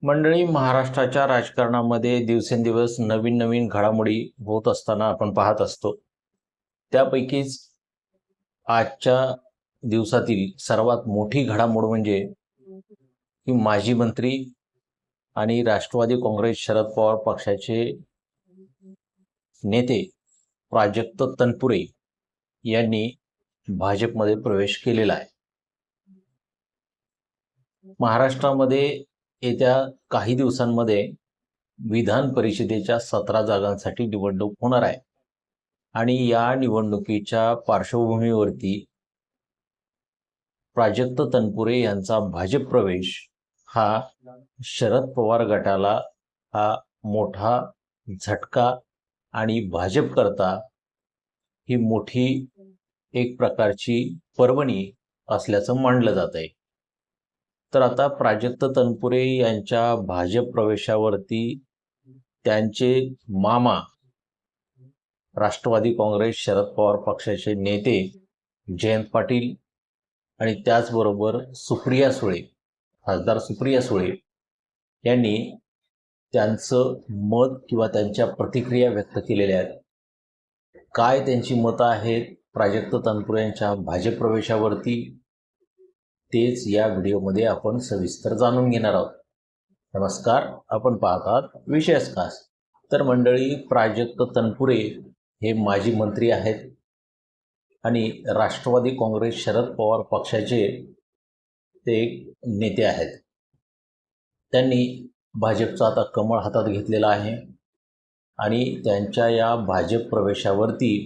मंडळी, महाराष्ट्राच्या राजकारणामध्ये दिवसेंदिवस नवीन नवीन घडामोडी होत असताना आपण पाहत असतो. त्यापैकीच आजच्या दिवसातील सर्वात मोठी घडामोड म्हणजे की माजी मंत्री आणि राष्ट्रवादी काँग्रेस शरद पवार पक्षाचे नेते प्राजक्त तनपुरे यांनी भाजपमध्ये प्रवेश केलेला आहे. महाराष्ट्रामध्ये येत्या काही दिवसांमध्ये विधान परिषदेच्या 17 जागांसाठी निवडणूक होणार आहे आणि या निवडणुकीच्या पार्श्वभूमीवरती प्राजक्त तनपुरे यांचा भाजप प्रवेश हा शरद पवार गटाला हा मोठा झटका आणि भाजप करता ही मोठी एक प्रकारची पर्वणी असल्याचं मानलं जात आहे. तर आता प्राजक्त तनपुरे यांच्या भाजप प्रवेशावरती त्यांचे मामा राष्ट्रवादी काँग्रेस शरद पवार पक्षाचे नेते जयंत पाटील आणि त्याचबरोबर सुप्रिया सुळे, खासदार सुप्रिया सुळे यांनी त्यांचं मत किंवा त्यांच्या प्रतिक्रिया व्यक्त केलेल्या आहेत. काय त्यांची मतं आहेत प्राजक्त तनपुरे यांच्या भाजप प्रवेशावरती, तेच या व्हिडिओमध्ये आपण सविस्तर जाणून घेणार आहोत. नमस्कार, आपण पाहतात विशेष खास. तर मंडळी, प्राजक्त तनपुरे हे माजी मंत्री आहेत आणि राष्ट्रवादी काँग्रेस शरद पवार पक्षाचे ते एक नेते आहेत. त्यांनी भाजपचा आता कमळ हातात घेतलेला आहे आणि त्यांच्या या भाजप प्रवेशावरती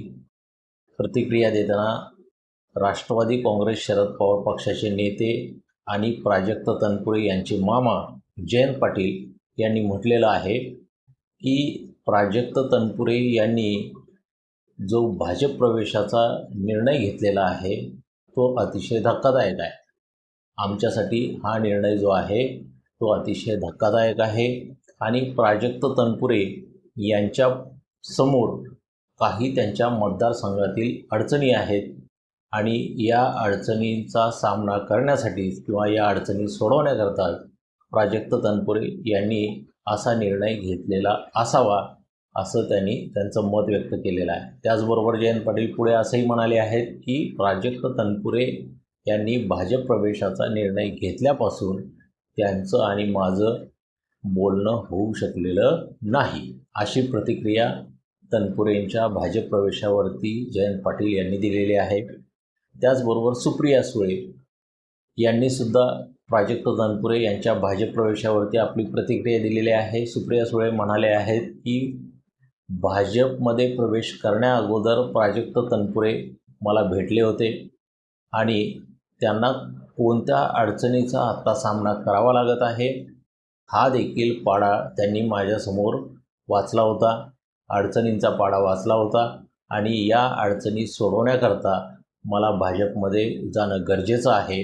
प्रतिक्रिया देताना राष्ट्रवादी काँग्रेस शरद पवार पक्षाचे नेते आणि प्राजक्त तनपुरे यांचे मामा जयंत पाटील यांनी म्हटलेलं आहे की प्राजक्त तनपुरे यांनी जो भाजप प्रवेशाचा निर्णय घेतलेला आहे तो अतिशय धक्कादायक आहे. आमच्यासाठी हा निर्णय जो आहे तो अतिशय धक्कादायक आहे आणि प्राजक्त तनपुरे यांच्या समोर काही त्यांच्या मतदारसंघातील अडचणी आहेत आणि या अडचणींचा सामना करण्यासाठी किंवा या अडचणी सोडवण्याकरता प्राजक्त तनपुरे यांनी असा निर्णय घेतलेला असावा, असं त्यांनी त्यांचं मत व्यक्त केलेलं आहे. त्याचबरोबर जयंत पाटील पुढे असंही म्हणाले आहेत की प्राजक्त तनपुरे यांनी भाजप प्रवेशाचा निर्णय घेतल्यापासून त्यांचं आणि माझं बोलणं होऊ शकलेलं नाही, अशी प्रतिक्रिया तनपुरेंच्या भाजप प्रवेशावरती जयंत पाटील यांनी दिलेली आहे. त्याचबरोबर सुप्रिया सुळे यांनीसुद्धा प्राजक्त तनपुरे यांच्या भाजप प्रवेशावरती आपली प्रतिक्रिया दिलेली आहे. सुप्रिया सुळे म्हणाले आहेत की भाजपमध्ये प्रवेश करण्याअगोदर प्राजक्त तनपुरे मला भेटले होते आणि त्यांना कोणत्या अडचणीचा आत्ता सामना करावा लागत आहे हा देखील पाढा त्यांनी माझ्यासमोर वाचला होता, अडचणींचा पाढा वाचला होता आणि या अडचणी सोडवण्याकरता मला भाजपमध्ये जाणं गरजेचं आहे,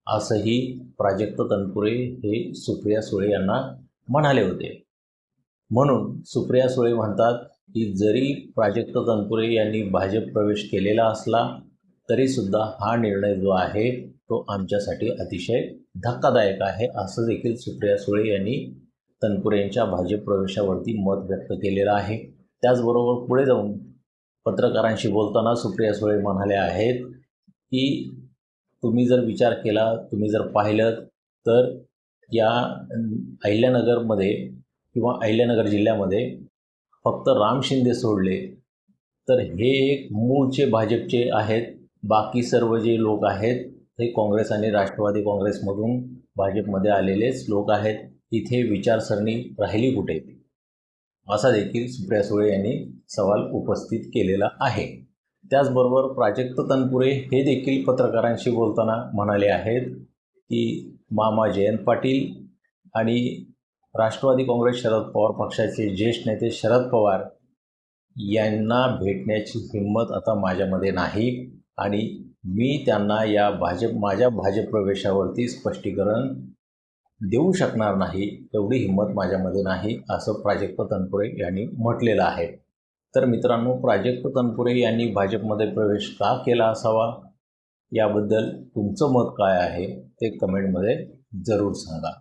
असंही प्राजक्त तनपुरे हे सुप्रिया सुळे यांना म्हणाले होते. म्हणून सुप्रिया सुळे म्हणतात की जरी प्राजक्त तनपुरे यांनी भाजप प्रवेश केलेला असला तरीसुद्धा हा निर्णय जो आहे तो आमच्यासाठी अतिशय धक्कादायक आहे, असं देखील सुप्रिया सुळे यांनी तनपुरे यांच्या भाजप प्रवेशावरती मत व्यक्त केलेलं आहे. त्याचबरोबर पुढे जाऊन पत्रकारांशी बोलताना सुप्रिया सुळे म्हणाले आहेत की तुम्ही जर विचार केला, तुम्ही जर पाहिलं तर या अहिल्यानगरमध्ये किंवा अहिल्यानगर जिल्ह्यामध्ये फक्त राम शिंदे सोडले तर हे एक मूळचे भाजपचे आहेत. बाकी सर्व जे लोक आहेत ते काँग्रेस आणि राष्ट्रवादी काँग्रेसमधून भाजपमध्ये आलेलेच लोक आहेत. इथे विचारसरणी राहिली कुठे, असा देखील सुप्रिया सुळे यांनी सवाल उपस्थित केलेला आहे. त्याचबरोबर प्राजक्त तनपुरे हे देखील पत्रकारांशी बोलताना म्हणाले आहेत की मामा जयंत पाटील आणि राष्ट्रवादी काँग्रेस शरद पवार पक्षाचे ज्येष्ठ नेते शरद पवार यांना भेटण्याची हिंमत आता माझ्यामध्ये नाही आणि मी त्यांना माझ्या भाजप प्रवेशावरती स्पष्टीकरण देऊ शकणार नाही, एवढी हिंमत माझ्यामध्ये नाही, असं प्राजक्त तनपुरे यांनी म्हटलेलं आहे. तर मित्रांनो, प्राजक्त तनपुरे यांनी भाजपमध्ये प्रवेश का केला असावा याबद्दल तुमचं मत काय आहे ते कमेंटमध्ये जरूर सांगा.